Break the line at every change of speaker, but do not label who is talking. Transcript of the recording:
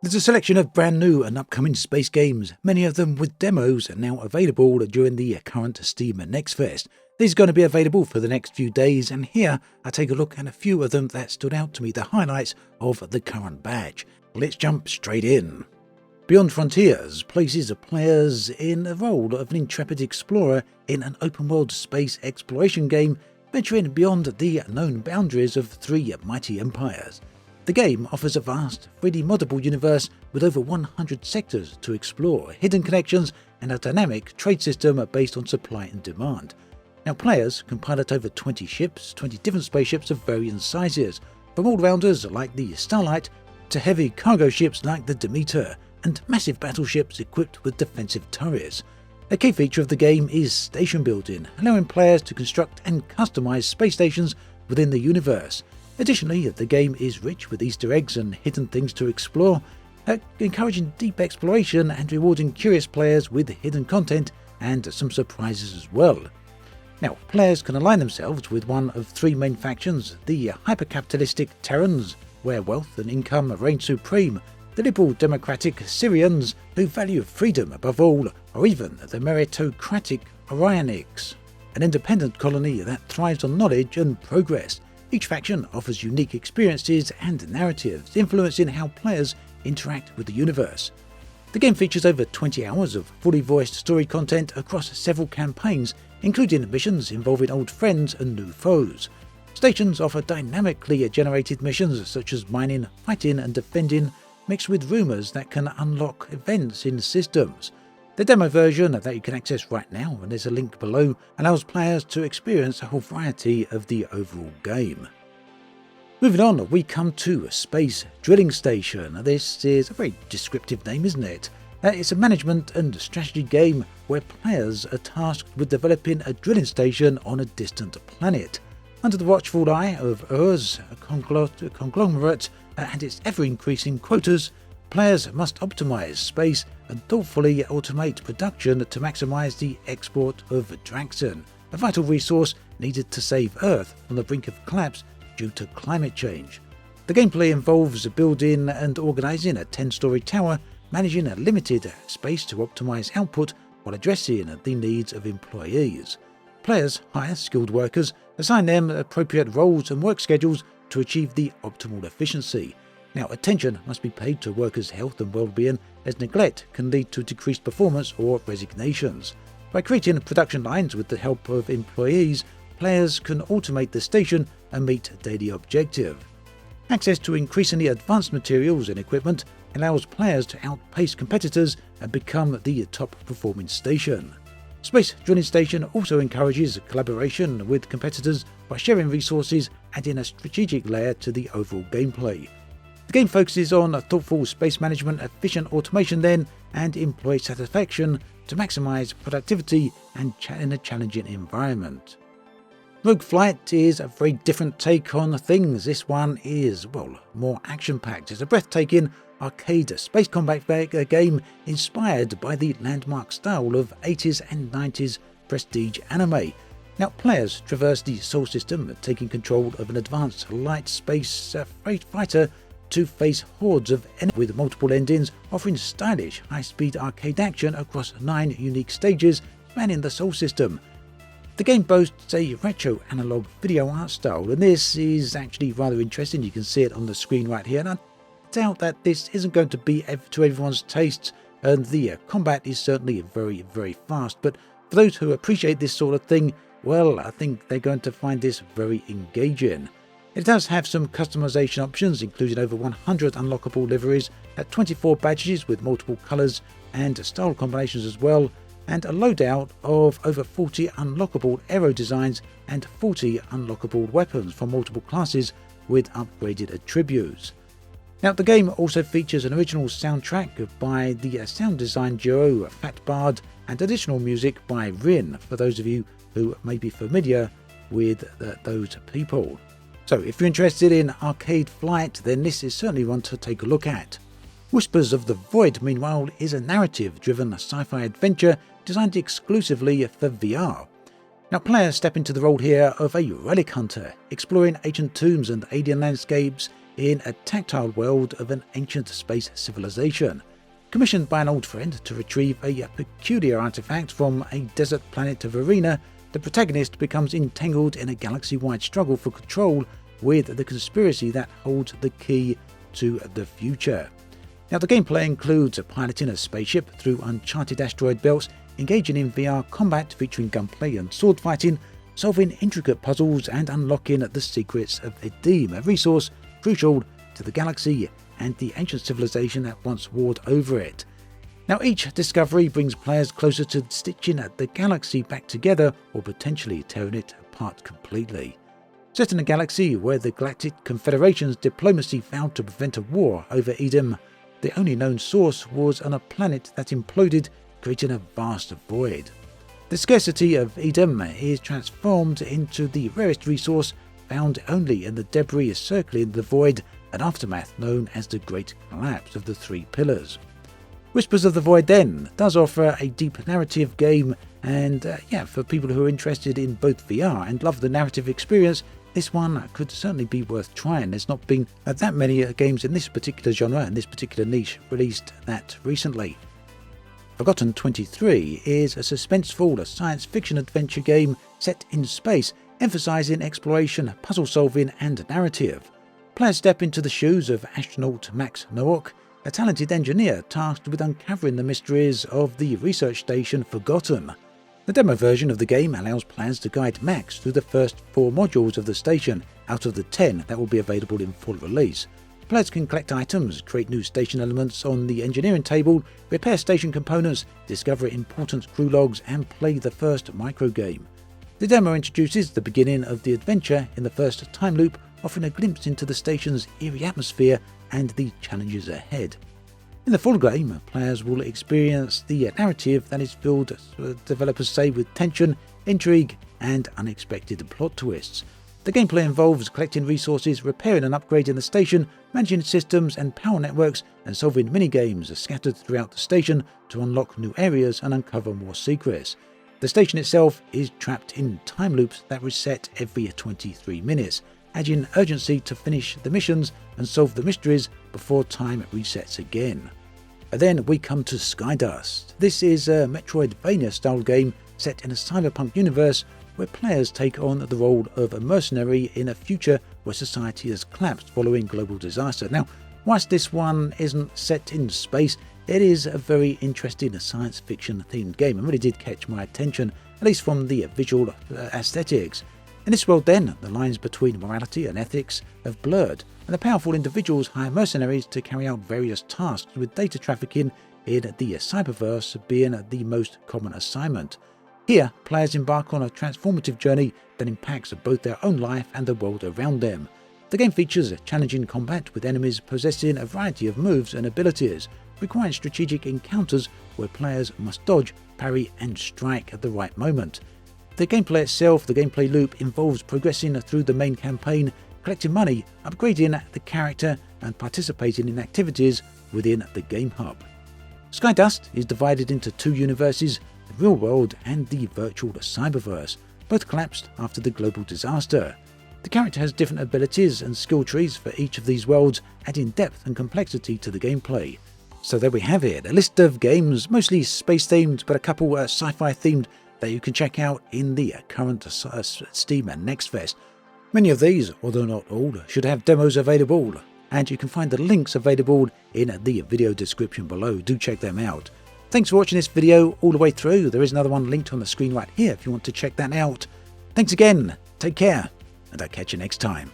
There's a selection of brand new and upcoming space games, many of them with demos now available during the current Steam Next Fest. These are going to be available for the next few days, and here I take a look at a few of them that stood out to me, the highlights of the current batch. Let's jump straight in. Beyond Frontiers places players in the role of an intrepid explorer in an open-world space exploration game venturing beyond the known boundaries of three mighty empires. The game offers a vast, 3D moddable universe with over 100 sectors to explore, hidden connections, and a dynamic trade system based on supply and demand. Now, players can pilot over 20 ships, 20 different spaceships of varying sizes, from all-rounders like the Starlight to heavy cargo ships like the Demeter, and massive battleships equipped with defensive turrets. A key feature of the game is station building, allowing players to construct and customize space stations within the universe. Additionally, the game is rich with Easter eggs and hidden things to explore, encouraging deep exploration and rewarding curious players with hidden content and some surprises as well. Now, players can align themselves with one of three main factions: the hyper-capitalistic Terrans, where wealth and income reign supreme, the liberal democratic Syrians, who value freedom above all, or even the meritocratic Orionics, an independent colony that thrives on knowledge and progress. Each faction offers unique experiences and narratives, influencing how players interact with the universe. The game features over 20 hours of fully voiced story content across several campaigns, including missions involving old friends and new foes. Stations offer dynamically generated missions such as mining, fighting and defending, mixed with rumours that can unlock events in systems. The demo version that you can access right now, and there's a link below, allows players to experience a whole variety of the overall game. Moving on, we come to Space Drilling Station. This is a very descriptive name, isn't it? It's a management and strategy game where players are tasked with developing a drilling station on a distant planet. Under the watchful eye of Urs, a conglomerate, and its ever-increasing quotas, players must optimize space and thoughtfully automate production to maximize the export of Draxon, a vital resource needed to save Earth from the brink of collapse due to climate change. The gameplay involves building and organizing a 10-story tower, managing a limited space to optimize output while addressing the needs of employees. Players hire skilled workers, assign them appropriate roles and work schedules to achieve the optimal efficiency. Now, attention must be paid to workers' health and well-being, as neglect can lead to decreased performance or resignations. By creating production lines with the help of employees, players can automate the station and meet daily objectives. Access to increasingly advanced materials and equipment allows players to outpace competitors and become the top-performing station. Space Drilling Station also encourages collaboration with competitors by sharing resources, adding a strategic layer to the overall gameplay. The game focuses on thoughtful space management, efficient automation and employee satisfaction to maximize productivity and in a challenging environment. Rogue Flight is a very different take on things. This one is, more action-packed. It's a breathtaking arcade space combat game inspired by the landmark style of 80s and 90s prestige anime. Now, players traverse the Sol system, taking control of an advanced light space freight fighter to face hordes of enemies with multiple endings, offering stylish, high-speed arcade action across 9 unique stages spanning the Sol system. The game boasts a retro analog video art style, and this is actually rather interesting. You can see it on the screen right here, and I doubt that this isn't going to be to everyone's tastes, and the combat is certainly very, very fast. But for those who appreciate this sort of thing, I think they're going to find this very engaging. It does have some customization options, including over 100 unlockable liveries, 24 badges with multiple colours and style combinations as well, and a loadout of over 40 unlockable aero designs and 40 unlockable weapons from multiple classes with upgraded attributes. Now, the game also features an original soundtrack by the sound design duo Fat Bard and additional music by Rin, for those of you who may be familiar with those people. So if you're interested in Arcade Flight, then this is certainly one to take a look at. Whispers of the Void, meanwhile, is a narrative-driven sci-fi adventure designed exclusively for VR. Now, players step into the role here of a relic hunter, exploring ancient tombs and alien landscapes in a tactile world of an ancient space civilization. Commissioned by an old friend to retrieve a peculiar artifact from a desert planet of Arena, the protagonist becomes entangled in a galaxy-wide struggle for control with the conspiracy that holds the key to the future. Now, the gameplay includes piloting a spaceship through uncharted asteroid belts, engaging in VR combat featuring gunplay and sword fighting, solving intricate puzzles and unlocking the secrets of Edim, a resource crucial to the galaxy and the ancient civilization that once warred over it. Now, each discovery brings players closer to stitching the galaxy back together or potentially tearing it apart completely. Set in a galaxy where the Galactic Confederation's diplomacy vowed to prevent a war over Edim, the only known source was on a planet that imploded, creating a vast void. The scarcity of Edim is transformed into the rarest resource found only in the debris circling the void, an aftermath known as the Great Collapse of the Three Pillars. Whispers of the Void then does offer a deep narrative game, and for people who are interested in both VR and love the narrative experience, this one could certainly be worth trying. There's not been that many games in this particular genre and this particular niche released that recently. Forgotten 23 is a suspenseful science fiction adventure game set in space, emphasizing exploration, puzzle solving and narrative. Players step into the shoes of astronaut Max Nowak, a talented engineer tasked with uncovering the mysteries of the research station Forgotten. The demo version of the game allows players to guide Max through the first 4 modules of the station out of the 10 that will be available in full release. Players can collect items, create new station elements on the engineering table, repair station components, discover important crew logs and play the first microgame. The demo introduces the beginning of the adventure in the first time loop, offering a glimpse into the station's eerie atmosphere and the challenges ahead. In the full game, players will experience the narrative that is filled, developers say, with tension, intrigue, and unexpected plot twists. The gameplay involves collecting resources, repairing and upgrading the station, managing systems and power networks, and solving mini-games scattered throughout the station to unlock new areas and uncover more secrets. The station itself is trapped in time loops that reset every 23 minutes, adding urgency to finish the missions and solve the mysteries before time resets again. And then we come to Skydust. This is a Metroidvania-style game set in a cyberpunk universe where players take on the role of a mercenary in a future where society has collapsed following global disaster. Now, whilst this one isn't set in space, it is a very interesting science fiction themed game and really did catch my attention, at least from the visual aesthetics. In this world then, the lines between morality and ethics have blurred, and the powerful individuals hire mercenaries to carry out various tasks, with data trafficking in the cyberverse being the most common assignment. Here, players embark on a transformative journey that impacts both their own life and the world around them. The game features challenging combat with enemies possessing a variety of moves and abilities, requiring strategic encounters where players must dodge, parry and strike at the right moment. The gameplay itself, the gameplay loop, involves progressing through the main campaign, collecting money, upgrading the character and participating in activities within the game hub. Skydust is divided into 2 universes, the real world and the virtual cyberverse, both collapsed after the global disaster. The character has different abilities and skill trees for each of these worlds, adding depth and complexity to the gameplay. So there we have it, a list of games, mostly space themed but a couple sci-fi themed, that you can check out in the current Steam and Next Fest. Many of these, although not all, should have demos available, and you can find the links available in the video description below. Do check them out. Thanks for watching this video all the way through. There is another one linked on the screen right here if you want to check that out. Thanks again, take care, and I'll catch you next time.